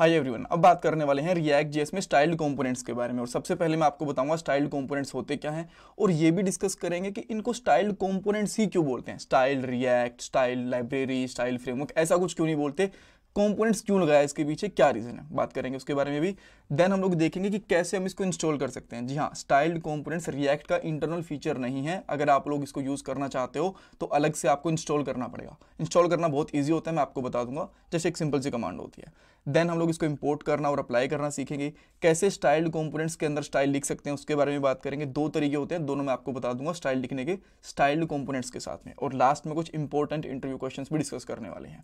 Hi everyone, अब बात करने वाले हैं रिएक्ट जेएस में स्टाइल्ड कंपोनेंट्स के बारे में। और सबसे पहले मैं आपको बताऊंगा स्टाइल्ड कंपोनेंट्स होते क्या हैं, और ये भी डिस्कस करेंगे कि इनको स्टाइल्ड कंपोनेंट्स ही क्यों बोलते हैं। Style react, style library, style framework, ऐसा कुछ क्यों नहीं बोलते, कंपोनेंट्स क्यों लगाया, इसके पीछे क्या रीजन है, बात करेंगे उसके बारे में भी। देन हम लोग देखेंगे कि कैसे हम इसको इंस्टॉल कर सकते हैं। जी हाँ, स्टाइल्ड कंपोनेंट्स रिएक्ट का इंटरनल फीचर नहीं है। अगर आप लोग इसको यूज करना चाहते हो तो अलग से आपको इंस्टॉल करना पड़ेगा। इंस्टॉल करना बहुत ईजी होता है, मैं आपको बता दूंगा, जैसे एक सिंपल सी कमांड होती है। देन हम लोग इसको इंपोर्ट करना और अप्लाई करना सीखेंगे। कैसे स्टाइल्ड कंपोनेंट्स के अंदर स्टाइल लिख सकते हैं उसके बारे में बात करेंगे। दो तरीके होते हैं, दोनों मैं आपको बता दूंगा स्टाइल लिखने के, स्टाइल्ड कंपोनेंट्स के साथ में। और लास्ट में कुछ इंपॉर्टेंट इंटरव्यू क्वेश्चंस भी डिस्कस करने वाले हैं।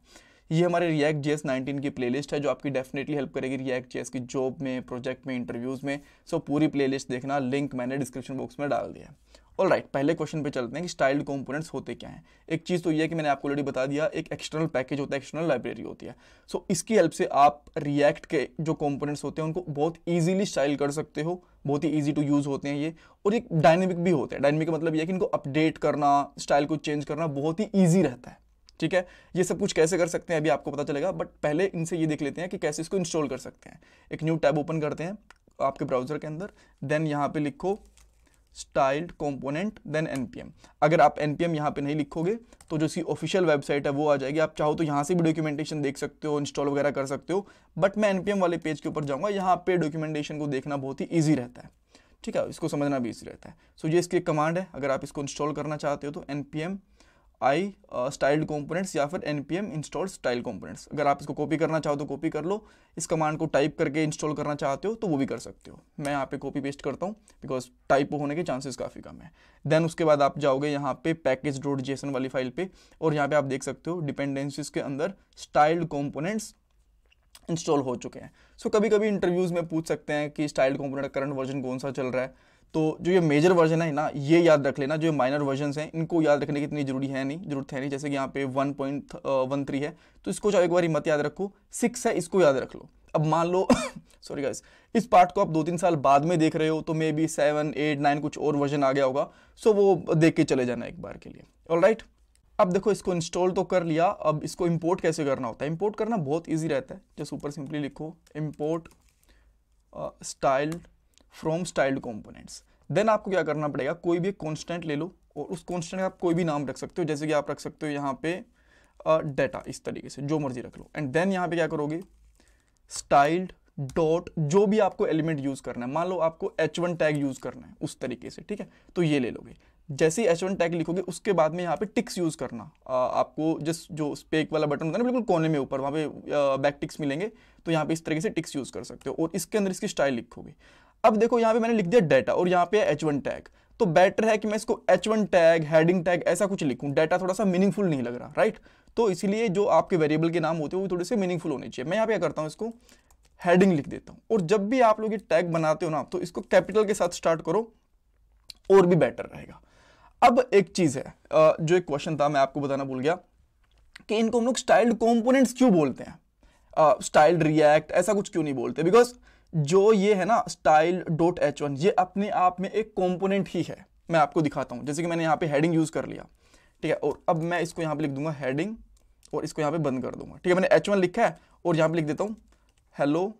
ये हमारे रिएक्ट जेएस 19 की प्लेलिस्ट है जो आपकी डेफिनेटली हेल्प करेगी रिएक्ट जेएस की जॉब में, प्रोजेक्ट में, इंटरव्यूज में। सो पूरी प्लेलिस्ट देखना, लिंक मैंने डिस्क्रिप्शन बॉक्स में डाल दिया है। ऑलराइट, पहले क्वेश्चन पे चलते हैं कि स्टाइल्ड कंपोनेंट्स होते क्या हैं। एक चीज़ तो ये है कि मैंने आपको ऑलरेडी बता दिया, एक एक्सटर्नल पैकेज होता है, एक्सटर्नल लाइब्रेरी होती है। सो इसकी हेल्प से आप रिएक्ट के जो कंपोनेंट्स होते हैं उनको बहुत ईजिली स्टाइल कर सकते हो। बहुत ही ईजी टू यूज़ होते हैं ये, और एक डायनेमिक भी होते हैं। डायनेमिक का मतलब ये है कि इनको अपडेट करना, स्टाइल को चेंज करना बहुत ही ईजी रहता है। ठीक है, ये सब कुछ कैसे कर सकते हैं अभी आपको पता चलेगा, बट पहले इनसे ये देख लेते हैं कि कैसे इसको इंस्टॉल कर सकते हैं। एक न्यू टैब ओपन करते हैं आपके ब्राउजर के अंदर। देन यहाँ पे लिखो स्टाइल्ड कंपोनेंट, देन npm। अगर आप npm यहाँ पे नहीं लिखोगे तो जो इसकी ऑफिशियल वेबसाइट है वो आ जाएगी। आप चाहो तो यहाँ से भी डॉक्यूमेंटेशन देख सकते हो, इंस्टॉल वगैरह कर सकते हो, बट मैं npm वाले पेज के ऊपर जाऊँगा। यहाँ पे डॉक्यूमेंटेशन को देखना बहुत ही ईजी रहता है। ठीक है, इसको समझना भी ईजी रहता है। सो ये इसकी कमांड है, अगर आप इसको इंस्टॉल करना चाहते हो तो npm आई स्टाइल्ड कंपोनेंट्स या फिर npm इंस्टॉल स्टाइल कंपोनेंट्स। अगर आप इसको कॉपी करना चाहो तो कॉपी कर लो, इस कमांड को टाइप करके इंस्टॉल करना चाहते हो तो वो भी कर सकते हो। मैं यहाँ पे कॉपी पेस्ट करता हूँ बिकॉज टाइप होने के चांसेस काफ़ी कम है। देन उसके बाद आप जाओगे यहाँ पे package.json वाली फाइल पे, और यहाँ पे आप देख सकते हो डिपेंडेंसीज के अंदर स्टाइल्ड कंपोनेंट्स इंस्टॉल हो चुके हैं। सो कभी कभी इंटरव्यूज में पूछ सकते हैं कि स्टाइल्ड कंपोनेंट करंट वर्जन कौन सा चल रहा है। तो जो ये मेजर वर्जन है ना, ये याद रख लेना। जो माइनर वर्जन्स हैं इनको याद रखने की इतनी जरूरत है नहीं। जैसे कि यहाँ पे 1.13 है तो इसको चाहे एक बार मत याद रखो, 6 है इसको याद रख लो। अब मान लो सॉरी गाइस, इस पार्ट को आप 2-3 साल बाद में देख रहे हो तो मे बी 7, 8, 9 कुछ और वर्जन आ गया होगा। सो वो देख के चले जाना एक बार के लिए। ऑलराइट, अब देखो इसको इंस्टॉल तो कर लिया, अब इसको इंपोर्ट कैसे करना होता है। इंपोर्ट करना बहुत ईजी रहता है। जस्ट ऊपर सिंपली लिखो import styled from styled components. Then आपको क्या करना पड़ेगा, कोई भी एक कॉन्स्टेंट ले लो और उस कॉन्स्टेंट का आप कोई भी नाम रख सकते हो। जैसे कि आप रख सकते हो यहाँ पे डेटा, इस तरीके से जो मर्जी रख लो। एंड देन यहाँ पे क्या करोगे, स्टाइल्ड डॉट जो भी आपको एलिमेंट यूज करना है, मान लो आपको h1 टैग यूज करना है उस तरीके से, ठीक है, तो ये ले लोगे। जैसे ही h1 टैग लिखोगे उसके बाद में यहाँ पे टिक्स यूज करना। आपको जस्ट जो स्पेक वाला बटन होता है ना बिल्कुल कोने में ऊपर, वहाँ पे बैक टिक्स मिलेंगे, तो यहाँ पे इस तरीके से टिक्स यूज कर सकते हो और इसके अंदर इसकी स्टाइल लिखोगे। अब देखो यहाँ पे मैंने लिख दिया डाटा और यहाँ पे h1 टैग, तो बेटर है कि मैं इसको h1 टैग, हेडिंग टैग ऐसा कुछ लिखूं। डाटा थोड़ा सा मीनिंगफुल नहीं लग रहा, राइट। तो इसीलिए जो आपके वेरिएबल के नाम होते हैं वो थोड़े से मीनिंगफुल होने चाहिए। मैं यहाँ पे क्या करता हूँ, इसको हेडिंग लिख देता हूँ। और जब भी आप लोग ये टैग बनाते हो ना तो इसको कैपिटल के साथ स्टार्ट करो और भी बेटर रहेगा। अब एक चीज है, जो एक क्वेश्चन था मैं आपको बताना भूल गया कि इनको हम लोग स्टाइल्ड कंपोनेंट्स क्यों बोलते हैं, स्टाइल्ड रिएक्ट ऐसा कुछ क्यों नहीं बोलते। बिकॉज जो ये है ना स्टाइल डॉट h1, ये अपने आप में एक कंपोनेंट ही है। मैं आपको दिखाता हूं। जैसे कि मैंने यहाँ पे हेडिंग यूज कर लिया, ठीक है, और अब मैं इसको यहाँ पे लिख दूंगा हेडिंग और इसको यहाँ पे बंद कर दूंगा। ठीक है, मैंने h1 लिखा है और यहाँ पे लिख देता हूं हेलो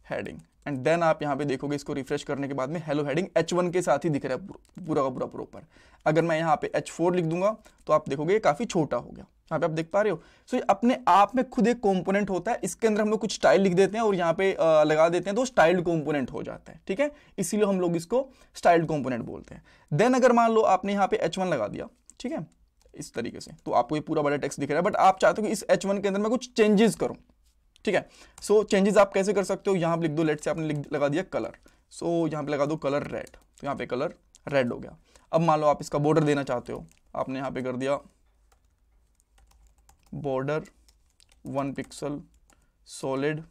हेडिंग। एंड देन आप यहाँ पे देखोगे, इसको रिफ्रेश करने के बाद में हेलो हेडिंग h1 के साथ ही दिख रहा है पूरा का पूरा प्रॉपर। अगर मैं यहाँ पे h4 लिख दूंगा तो आप देखोगे ये काफी छोटा हो गया। यहाँ पे आप देख पा रहे हो। सो ये अपने आप में खुद एक कंपोनेंट होता है। इसके अंदर हम लोग कुछ स्टाइल लिख देते हैं और यहाँ पे लगा देते हैं तो स्टाइल्ड कंपोनेंट हो जाता है। ठीक है, इसीलिए हम लोग इसको स्टाइल्ड कंपोनेंट बोलते हैं। देन अगर मान लो आपने यहाँ पे h1 लगा दिया, ठीक है, इस तरीके से, तो आपको ये पूरा बड़ा टेक्स्ट दिख रहा है, बट आप चाहते हो कि इस h1 के अंदर मैं कुछ चेंजेस करूं। ठीक है, सो चेंजेस आप कैसे कर सकते हो, यहाँ पे लिख दो, लेट से आपने लगा दिया कलर, सो यहाँ पे लगा दो कलर रेड, तो यहाँ पे कलर रेड हो गया। अब मान लो आप इसका बॉर्डर देना चाहते हो, आपने यहाँ पे कर दिया बॉर्डर 1 पिक्सल सॉलिड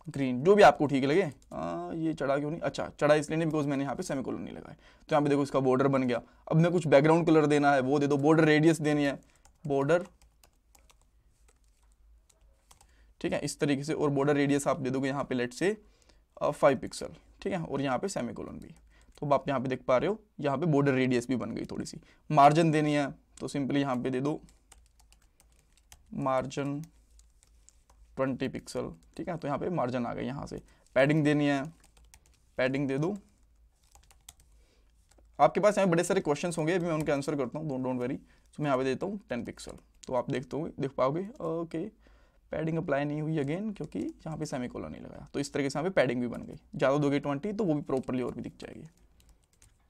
ग्रीन, जो भी आपको ठीक लगे। ये चढ़ा क्यों नहीं, अच्छा चढ़ा इसलिए नहीं बिकॉज मैंने यहाँ पे सेमीकोलन नहीं लगाया। तो यहाँ पे देखो इसका बॉर्डर बन गया। अब मैं कुछ बैकग्राउंड कलर देना है वो दे दो, बॉर्डर रेडियस देनी है, बॉर्डर, ठीक है, इस तरीके से। और बॉर्डर रेडियस आप दे दोगे यहाँ पे लेट से 5 पिक्सल, ठीक है, और यहाँ पे सेमीकोलन भी। तो आप यहाँ पे देख पा रहे हो, यहाँ पे बॉर्डर रेडियस भी बन गई। थोड़ी सी मार्जिन देनी है तो सिंपली यहाँ पे दे दो मार्जिन 20 पिक्सल, ठीक है। तो यहाँ पे मार्जिन आ गई, यहाँ से पैडिंग देनी है, पैडिंग दे दो। आपके पास यहाँ बड़े सारे क्वेश्चंस होंगे, अभी मैं उनके आंसर करता हूँ, डोंट वरी। तो मैं यहाँ पे देता हूँ 10 पिक्सल, तो आप देख पाओगे ओके पैडिंग अप्लाई नहीं हुई अगेन, क्योंकि यहाँ पे सेमीकोलन नहीं लगाया। तो इस तरीके से यहाँ पे पैडिंग भी बन गई। ज़्यादा दोगे 20 तो वो भी प्रॉपरली और भी दिख जाएगी।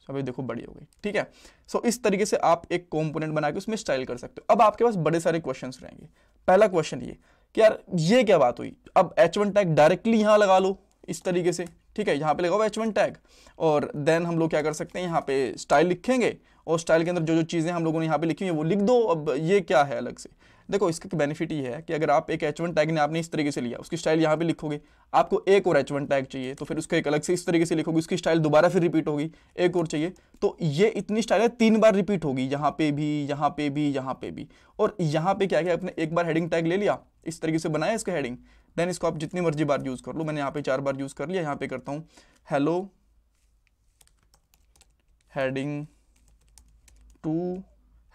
अभी देखो बड़ी हो गई, ठीक है। सो इस तरीके से आप एक कंपोनेंट बना के उसमें स्टाइल कर सकते हो। अब आपके पास बड़े सारे क्वेश्चंस रहेंगे। पहला क्वेश्चन ये कि यार ये क्या बात हुई, अब H1 टैग डायरेक्टली यहाँ लगा लो इस तरीके से, ठीक है। यहाँ पे लगाओ H1 टैग और देन हम लोग क्या कर सकते हैं, यहाँ पे स्टाइल लिखेंगे और स्टाइल के अंदर जो जो चीज़ें हम लोगों ने यहाँ पे लिखी हुई है वो लिख दो। अब ये क्या है अलग से, देखो इसका बेनिफिट ये है कि अगर आप एक H1 टैग ने आपने इस तरीके से लिया, उसकी स्टाइल यहाँ पे लिखोगे, आपको एक और H1 टैग चाहिए तो फिर उसका एक अलग से इस तरीके से लिखोगे, उसकी स्टाइल दोबारा फिर रिपीट होगी, एक और चाहिए तो ये इतनी स्टाइल है 3 बार रिपीट होगी, यहाँ पे भी, यहाँ पे भी, यहाँ पे भी। और यहाँ पे क्या क्या आपने एक बार हेडिंग टैग ले लिया, इस तरीके से बनाया इसका हेडिंग, देन इसको आप जितनी मर्जी बार यूज कर लो। मैंने यहाँ पे 4 बार यूज कर लिया। यहाँ पे करता हूँ hello heading 2,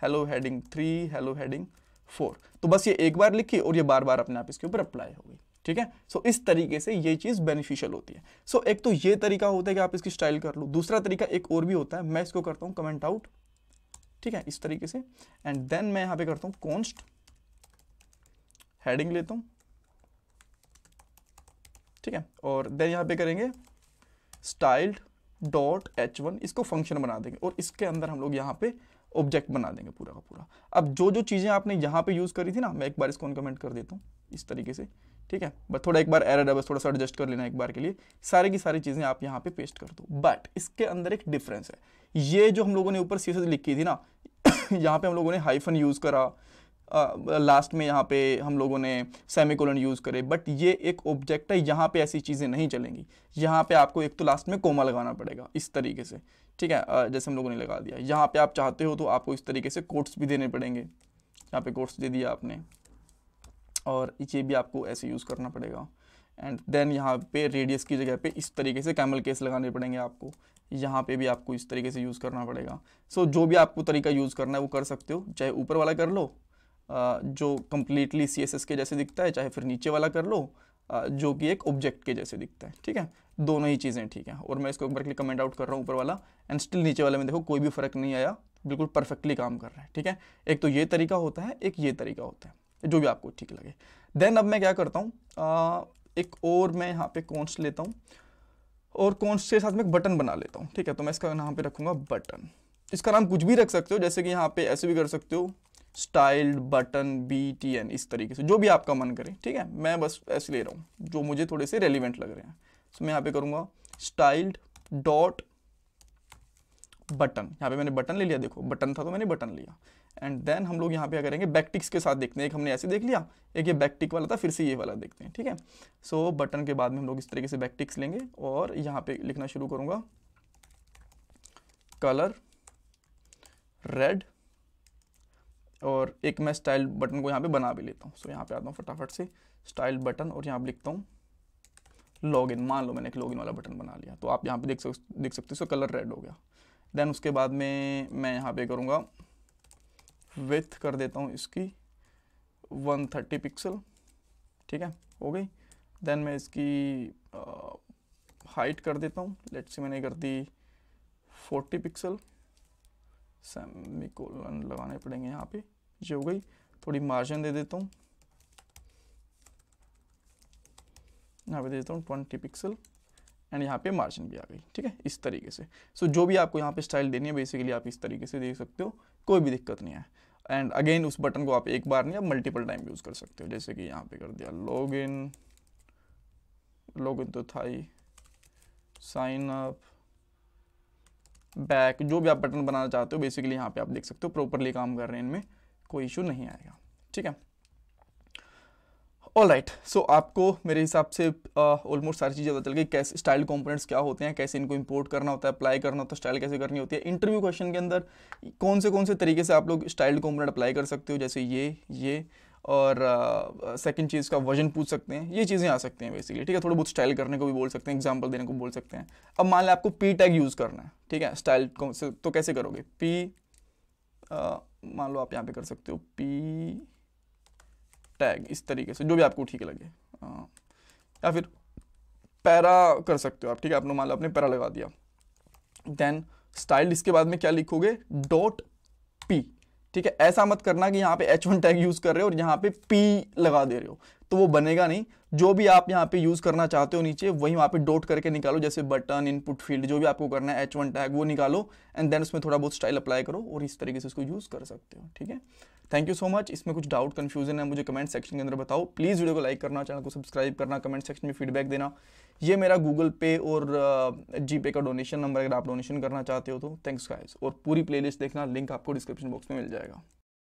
hello heading 3, hello heading 4। तो बस ये एक बार लिखी और ये बार बार अपने आप इसके ऊपर अप्लाई हो गई, ठीक है। सो इस तरीके से ये चीज बेनिफिशियल होती है। सो एक तो ये तरीका होता है कि आप इसकी स्टाइल कर लो। दूसरा तरीका एक और भी होता है, मैं इसको करता हूं कमेंट आउट, ठीक है, इस तरीके से। एंड देन मैं यहां पे करता हूं कॉन्स्ट हेडिंग लेता हूं, ठीक है। और देन यहां पे करेंगे स्टाइल्ड डॉट H1, इसको फंक्शन बना देंगे और इसके अंदर हम लोग यहाँ पे ऑब्जेक्ट बना देंगे पूरा का पूरा। अब जो जो चीज़ें आपने यहाँ पे यूज़ करी थी ना, मैं एक बार इसको अनकमेंट कर देता हूँ इस तरीके से, ठीक है। बस थोड़ा एक बार एरर है, बस थोड़ा सा एडजस्ट कर लेना एक बार के लिए। सारी की सारी चीज़ें आप यहाँ पे पेस्ट कर दो। बट इसके अंदर एक डिफरेंस है, ये जो हम लोगों ने ऊपर CSS लिखी थी ना यहाँ पे हम लोगों ने हाइफन यूज़ करा, लास्ट में यहाँ पे हम लोगों ने सेमीकोलन यूज़ करे, बट ये एक ऑब्जेक्ट है, यहाँ पे ऐसी चीज़ें नहीं चलेंगी। यहाँ पे आपको एक तो लास्ट में कोमा लगाना पड़ेगा इस तरीके से, ठीक है, जैसे हम लोगों ने लगा दिया। यहाँ पे आप चाहते हो तो आपको इस तरीके से कोट्स भी देने पड़ेंगे, यहाँ पे कोट्स दे दिया आपने, और ये भी आपको ऐसे यूज़ करना पड़ेगा। एंड देन यहाँ पे रेडियस की जगह पे इस तरीके से कैमल केस लगाने पड़ेंगे आपको, यहाँ पे भी आपको इस तरीके से यूज़ करना पड़ेगा। सो जो भी आपको तरीका यूज़ करना है वो कर सकते हो, चाहे ऊपर वाला कर लो जो कम्प्लीटली CSS के जैसे दिखता है, चाहे फिर नीचे वाला कर लो जो कि एक ऑब्जेक्ट के जैसे दिखता है, ठीक है। दोनों ही चीज़ें ठीक हैं। और मैं इसको एक बार के लिए कमेंट आउट कर रहा हूँ ऊपर वाला, एंड स्टिल नीचे वाले में देखो कोई भी फ़र्क नहीं आया, बिल्कुल परफेक्टली काम कर रहा है, ठीक है। एक तो ये तरीका होता है, एक ये तरीका होता है, जो भी आपको ठीक लगे। देन अब मैं क्या करता हूँ, एक और मैं यहाँ पे कॉन्स्ट लेता हूँ और कॉन्स्ट के साथ में एक बटन बना लेता हूँ, ठीक है। तो मैं इसका यहाँ पे रखूँगा बटन। इसका नाम कुछ भी रख सकते हो, जैसे कि यहाँ पे ऐसे भी कर सकते हो स्टाइल्ड बटन BTN, इस तरीके से जो भी आपका मन करे, ठीक है। मैं बस ऐसे ले रहा हूँ जो मुझे थोड़े से रेलिवेंट लग रहे हैं। तो मैं यहाँ पे करूँगा स्टाइल्ड डॉट बटन, यहाँ पे मैंने बटन ले लिया, देखो बटन था तो मैंने बटन लिया। एंड देन हम लोग यहाँ पे क्या करेंगे, बैकटिक्स के साथ देखते हैं। एक हमने ऐसे देख लिया, एक ये बैकटिक वाला था, फिर से ये वाला देखते हैं, ठीक है। सो बटन के बाद में हम लोग इस तरीके से बैकटिक्स लेंगे और यहाँ पे लिखना शुरू करूँगा कलर रेड, और एक मैं स्टाइल बटन को यहाँ पे बना भी लेता हूँ। सो यहाँ पे आता हूँ फटाफट से स्टाइल बटन और यहाँ पे लिखता हूँ लॉगिन। मान लो मैंने एक लॉगिन वाला बटन बना लिया, तो आप यहाँ पे देख सकते हो सो कलर रेड हो गया। देन उसके बाद में मैं यहाँ पे करूँगा विड्थ कर देता हूँ इसकी 130 पिक्सल, ठीक है, हो गई। देन मैं इसकी हाइट कर देता हूँ, लेट्स से मैंने कर दी 40 पिक्सल, सेमीकोलन लगाने पड़ेंगे यहाँ पे, ये हो गई। थोड़ी मार्जिन दे देता हूँ, यहाँ पे दे देता हूँ 20 पिक्सल, एंड यहाँ पे मार्जिन भी आ गई, ठीक है, इस तरीके से। सो जो भी आपको यहाँ पे स्टाइल देनी है बेसिकली आप इस तरीके से दे सकते हो, कोई भी दिक्कत नहीं है। एंड अगेन उस बटन को आप एक बार नहीं, आप मल्टीपल टाइम यूज़ कर सकते हो। जैसे कि यहाँ पे कर दिया लॉगिन, लॉगिन तो था ही, साइन अप, बैक, जो भी आप बटन बनाना चाहते हो बेसिकली यहाँ पे आप देख सकते हो प्रॉपरली काम कर रहे हैं, इनमें कोई इशू नहीं आएगा, ठीक है। ऑलराइट, सो आपको मेरे हिसाब से ऑलमोस्ट सारी चीज़ें पता चल गई, कैसे स्टाइल कंपोनेंट्स क्या होते हैं, कैसे इनको इंपोर्ट करना होता है, अप्लाई करना होता है, स्टाइल कैसे करनी होती है। इंटरव्यू क्वेश्चन के अंदर कौन से तरीके से आप लोग स्टाइल कंपोनेंट अप्लाई कर सकते हो, जैसे ये और सेकंड चीज़ का वर्जन पूछ सकते हैं, ये चीज़ें आ सकती हैं बेसिकली, ठीक है। थोड़ा बहुत स्टाइल करने को भी बोल सकते हैं, एग्जांपल देने को बोल सकते हैं। अब मान लें आपको P टैग यूज़ करना है, ठीक है, स्टाइल तो कैसे करोगे, मान लो आप यहाँ पे कर सकते हो P टैग इस तरीके से, जो भी आपको ठीक लगे, या फिर पैरा कर सकते हो आप, ठीक है, आपने मान लो आपने पैरा लगा दिया। देन स्टाइल इसके बाद में क्या लिखोगे, डॉट पी, ठीक है। ऐसा मत करना कि यहाँ पे H1 टैग यूज कर रहे हो और यहाँ पे P लगा दे रहे हो, तो वो बनेगा नहीं। जो भी आप यहाँ पे यूज करना चाहते हो नीचे वही वहाँ पे डॉट करके निकालो, जैसे बटन, इनपुट फील्ड, जो भी आपको करना है H1 टैग वो निकालो एंड देन उसमें थोड़ा बहुत स्टाइल अप्लाई करो और इस तरीके से उसको यूज कर सकते हो, ठीक है। Thank you so much. इसमें कुछ डाउट कंफ्यूजन है मुझे कमेंट सेक्शन के अंदर बताओ। प्लीज़ वीडियो को लाइक करना, चैनल को सब्सक्राइब करना, कमेंट सेक्शन में फीडबैक देना। ये मेरा गूगल पे और जीपे का डोनेशन नंबर, अगर आप डोनेशन करना चाहते हो तो। थैंक्स गाइस, और पूरी प्लेलिस्ट देखना, लिंक आपको डिस्क्रिप्शन बॉक्स में मिल जाएगा।